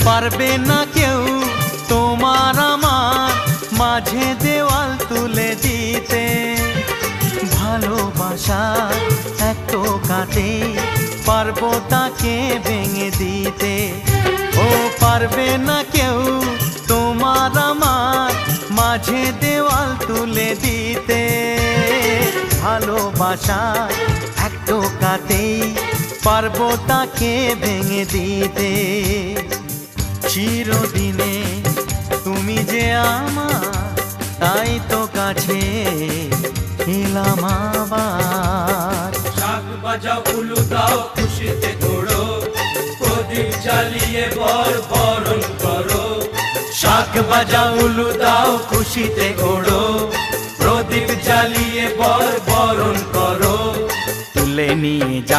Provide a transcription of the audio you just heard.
পারবে না কেউ তোমার আমার মাঝে দেওয়াল তুলে দিতে। ভালোবাসা এক টোকাতে পারবো তাকে ভেঙে দিতে। ও পারবে না কেউ তোমার আমার মাঝে দেওয়াল তুলে দিতে। ভালোবাসা এক টোকাতেই পারবো তাকে ভেঙে দিতে। চিরদিনে তুমি যে আমার, তাই তো কাছে এলাম আবার। শাক বাজাও উলু দাও খুশিতে ঘোড়ো, প্রদীপ জ্বালিয়ে বর বরণ করো। শাক বাজাও উলু দাও খুশিতে ঘোড়ো, প্রদীপ জ্বালিয়ে বর বরণ করো। তুলে নিয়ে যাও